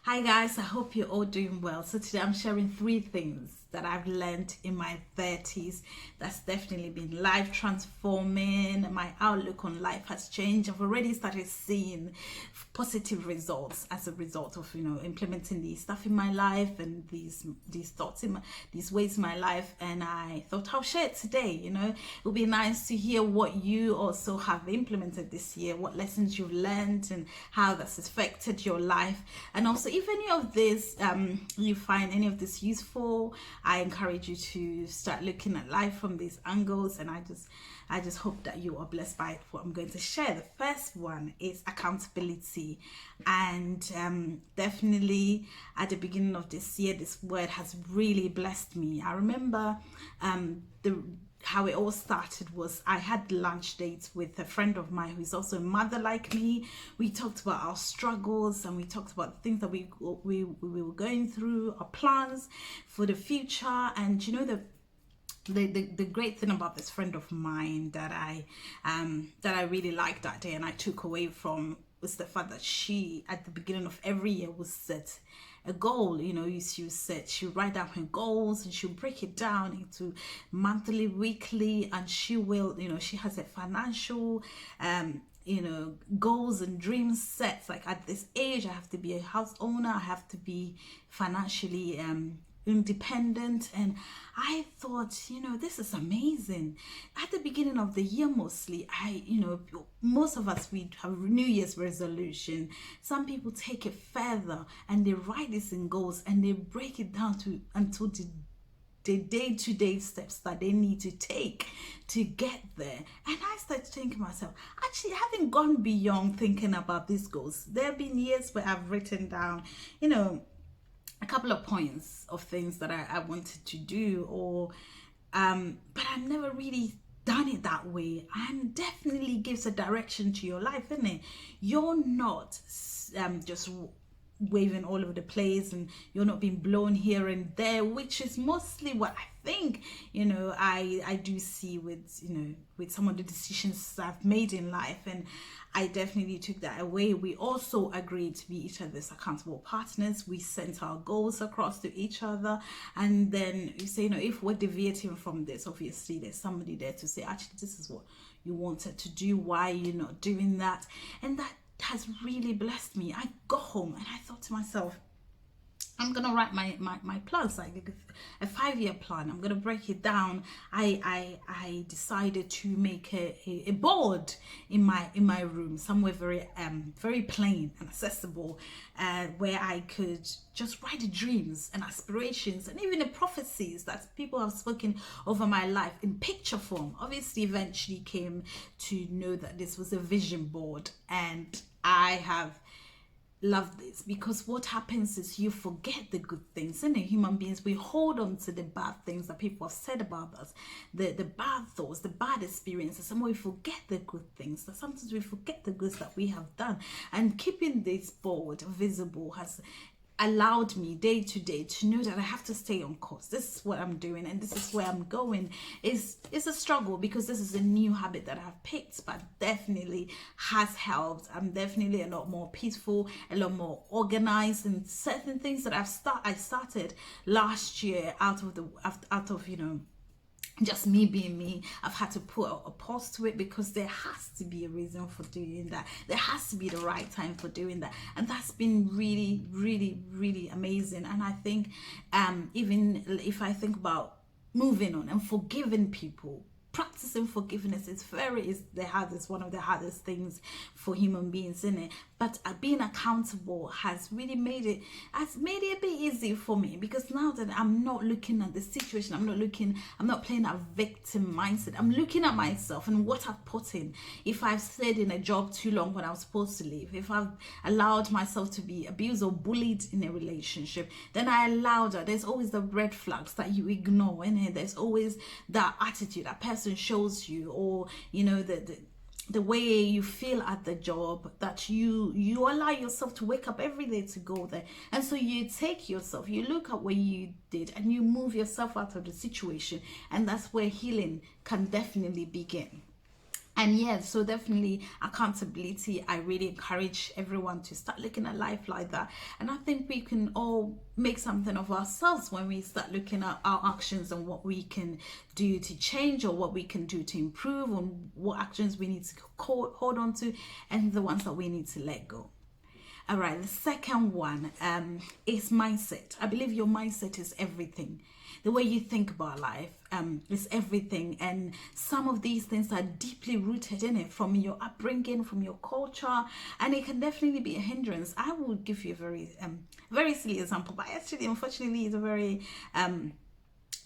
Hi guys, I hope you're all doing well. So today I'm sharing three things that I've learned in my 30s that's definitely been life transforming. My outlook on life has changed. I've already started seeing positive results as a result of implementing these stuff in my life and these thoughts in these ways in my life, and I thought I'll share it today. It would be nice to hear what you also have implemented this year, what lessons you've learned and how that's affected your life. And also, if any of this you find any of this useful, I encourage you to start looking at life from these angles, and I just hope that you are blessed by what I'm going to share. The first one is accountability, and definitely at the beginning of this year, this word has really blessed me. I remember the how it all started was I had lunch dates with a friend of mine who's also a mother like me. We talked about our struggles and we talked about the things that we were going through, our plans for the future. And the great thing about this friend of mine that I really liked that day and I took away from was the fact that she, at the beginning of every year, will set a goal. She'll write down her goals and she'll break it down into monthly, weekly, and she will, she has a financial goals and dreams sets. Like, at this age, I have to be a house owner, I have to be financially independent. And I thought, this is amazing. At the beginning of the year, mostly, most of us, we have New Year's resolution. Some people take it further and they write this in goals and they break it down to until the day-to-day steps that they need to take to get there. And I started thinking to myself, actually, I haven't gone beyond thinking about these goals. There have been years where I've written down, a couple of points of things that I wanted to do, or but I've never really done it that way. And definitely gives a direction to your life, isn't it? You're not just waving all over the place and you're not being blown here and there, which is mostly what I think I do see with some of the decisions I've made in life. And I definitely took that away. We also agreed to be each other's accountable partners. We sent our goals across to each other, and then you say, if we're deviating from this, obviously there's somebody there to say, actually, this is what you wanted to do, why you're not doing that. And that has really blessed me. I got home and I thought to myself, I'm gonna write my plans, like a 5-year plan. I'm gonna break it down. I decided to make a board in my room, somewhere very plain and accessible, where I could just write the dreams and aspirations and even the prophecies that people have spoken over my life in picture form. Obviously, eventually came to know that this was a vision board, and I have love this, because what happens is you forget the good things. And human beings, we hold on to the bad things that people have said about us, the bad thoughts, the bad experiences, and we forget the good things. That sometimes we forget the goods that we have done. And keeping this board visible has allowed me day to day to know that I have to stay on course. This is what I'm doing and this is where I'm going. It's a struggle, because this is a new habit that I've picked, but definitely has helped. I'm definitely a lot more peaceful, a lot more organized, and certain things that I started last year out of just me being me, I've had to put a pause to it, because there has to be a reason for doing that. There has to be the right time for doing that. And that's been really, really, really amazing. And I think even if I think about moving on and forgiving people, practicing forgiveness is one of the hardest things for human beings, isn't it? But being accountable has really made it a bit easy for me, because now that I'm not looking at the situation, I'm not playing that victim mindset. I'm looking at myself and what I've put in. If I've stayed in a job too long when I was supposed to leave, if I've allowed myself to be abused or bullied in a relationship, then I allowed that. There's always the red flags that you ignore, and there's always that attitude that person shows you, or the way you feel at the job, that you allow yourself to wake up every day to go there. And so you take yourself, you look at what you did, and you move yourself out of the situation, and that's where healing can definitely begin. And yeah, so definitely accountability. I really encourage everyone to start looking at life like that. And I think we can all make something of ourselves when we start looking at our actions and what we can do to change, or what we can do to improve, and what actions we need to hold on to, and the ones that we need to let go. All right, the second one is mindset. I believe your mindset is everything. The way you think about life is everything. And some of these things are deeply rooted in it, from your upbringing, from your culture, and it can definitely be a hindrance. I will give you a very silly example, but actually, unfortunately, it's a very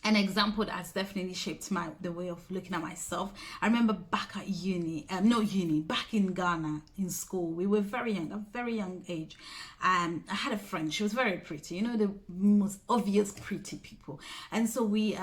an example that has definitely shaped the way of looking at myself. I remember back at back in Ghana in school, we were very young, a very young age. I had a friend, she was very pretty, you know, the most obvious pretty people. And so we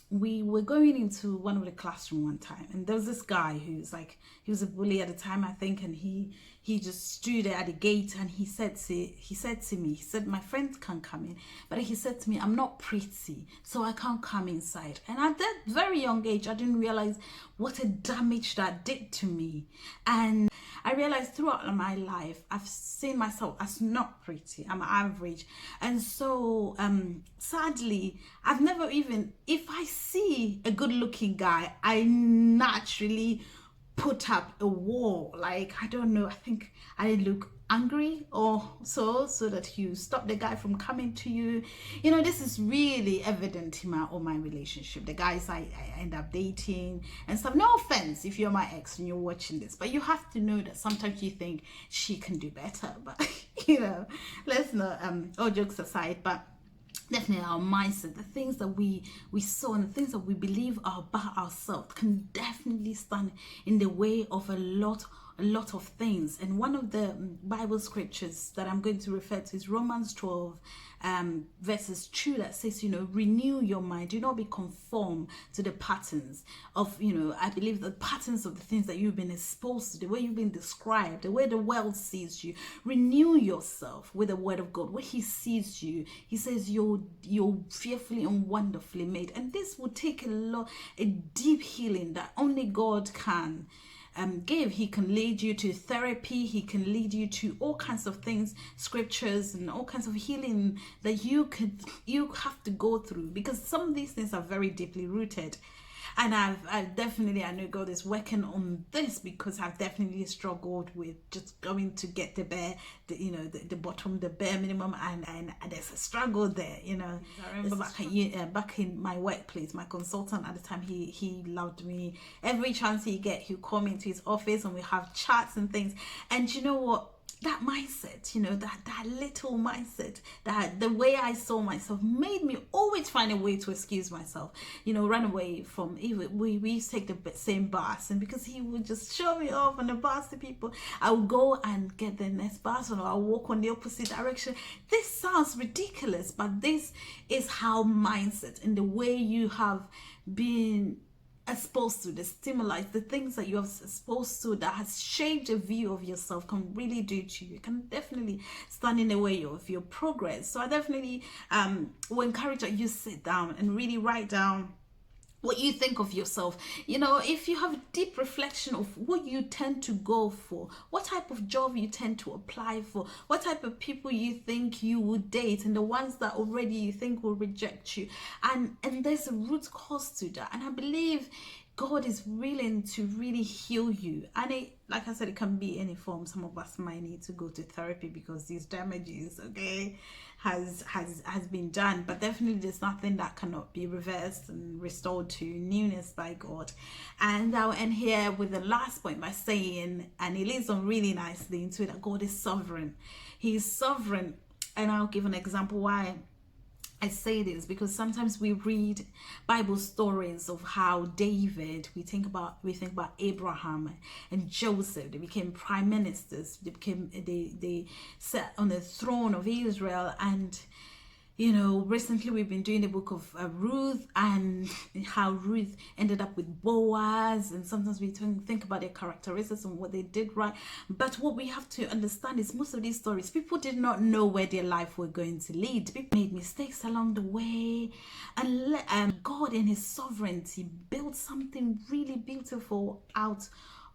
were going into one of the classroom one time, and there was this guy who's like, he was a bully at the time, I think, and he just stood there at the gate, and he said to me, my friend can't come in, but he said to me, I'm not pretty, so I can't come inside. And at that very young age, I didn't realize what a damage that did to me. And I realized throughout my life, I've seen myself as not pretty, I'm average. And so sadly, I've never even, if I see a good looking guy, I naturally put up a wall. Like, I don't know, I think I look angry or so that you stop the guy from coming to you. You know, this is really evident in my relationship, the guys I end up dating and stuff. No offense if you're my ex and you're watching this, but you have to know that sometimes you think she can do better. But you know, let's not all jokes aside, but definitely our mindset, the things that we saw and the things that we believe are about ourselves, can definitely stand in the way of a lot of things. And one of the Bible scriptures that I'm going to refer to is Romans 12 verses 2, that says, you know, renew your mind, do not be conformed to the patterns of, you know, I believe the patterns of the things that you've been exposed to, the way you've been described, the way the world sees you. Renew yourself with the word of God, where he sees you. He says you're fearfully and wonderfully made. And this will take a deep healing that only God can give. He can lead you to therapy, he can lead you to all kinds of things, scriptures and all kinds of healing that you have to go through, because some of these things are very deeply rooted. And I know God is working on this, because I've definitely struggled with just going to get the bottom, the bare minimum, and there's a struggle there, you know. I remember back in my workplace, my consultant at the time, he loved me. Every chance he get, he'll call me into his office and we have chats and things. And you know what? That mindset, you know, that little mindset, that the way I saw myself made me always find a way to excuse myself, you know, run away from, even we used to take the same bus, and because he would just show me off on the bus to people, I would go and get the next bus, or I'll walk on the opposite direction. This sounds ridiculous, but this is how mindset and the way you have been exposed to, the stimuli, the things that you are exposed to that has shaped a view of yourself, can really do to you. It can definitely stand in the way of your progress. So I definitely will encourage that you sit down and really write down what you think of yourself. You know, if you have a deep reflection of what you tend to go for, what type of job you tend to apply for, what type of people you think you would date, and the ones that already you think will reject you, and there's a root cause to that. And I believe God is willing to really heal you. And it, like I said, it can be any form. Some of us might need to go to therapy because these damages, okay, has been done. But definitely there's nothing that cannot be reversed and restored to newness by God. And I'll end here with the last point by saying, and it leads on really nicely into it, that God is sovereign. He is sovereign. And I'll give an example why I say this, because sometimes we read Bible stories of how David, we think about Abraham and Joseph, they became prime ministers, they sat on the throne of Israel. And you know, recently we've been doing the book of Ruth, and how Ruth ended up with Boaz, and sometimes we think about their characteristics and what they did right. But what we have to understand is most of these stories, people did not know where their life were going to lead. People made mistakes along the way, and God in his sovereignty built something really beautiful out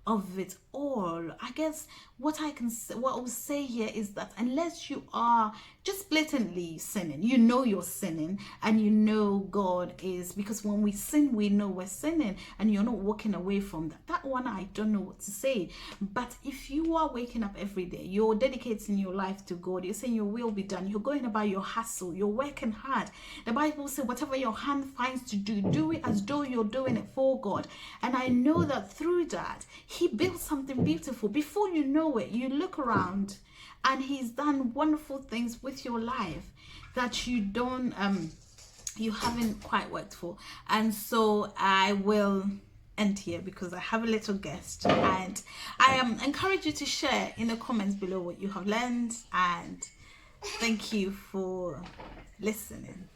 of it all. I guess what I will say here is that unless you are just blatantly sinning, you know you're sinning, and you know God is, because when we sin, we know we're sinning, and you're not walking away from that one, I don't know what to say. But if you are waking up every day, you're dedicating your life to God, you're saying your will be done, you're going about your hustle, you're working hard. The Bible says whatever your hand finds to do, do it as though you're doing it for God. And I know that through that, He built something beautiful. Before you know it, you look around and He's done wonderful things with your life that you haven't quite worked for. And so I will end here because I have a little guest, and I encourage you to share in the comments below what you have learned, and thank you for listening.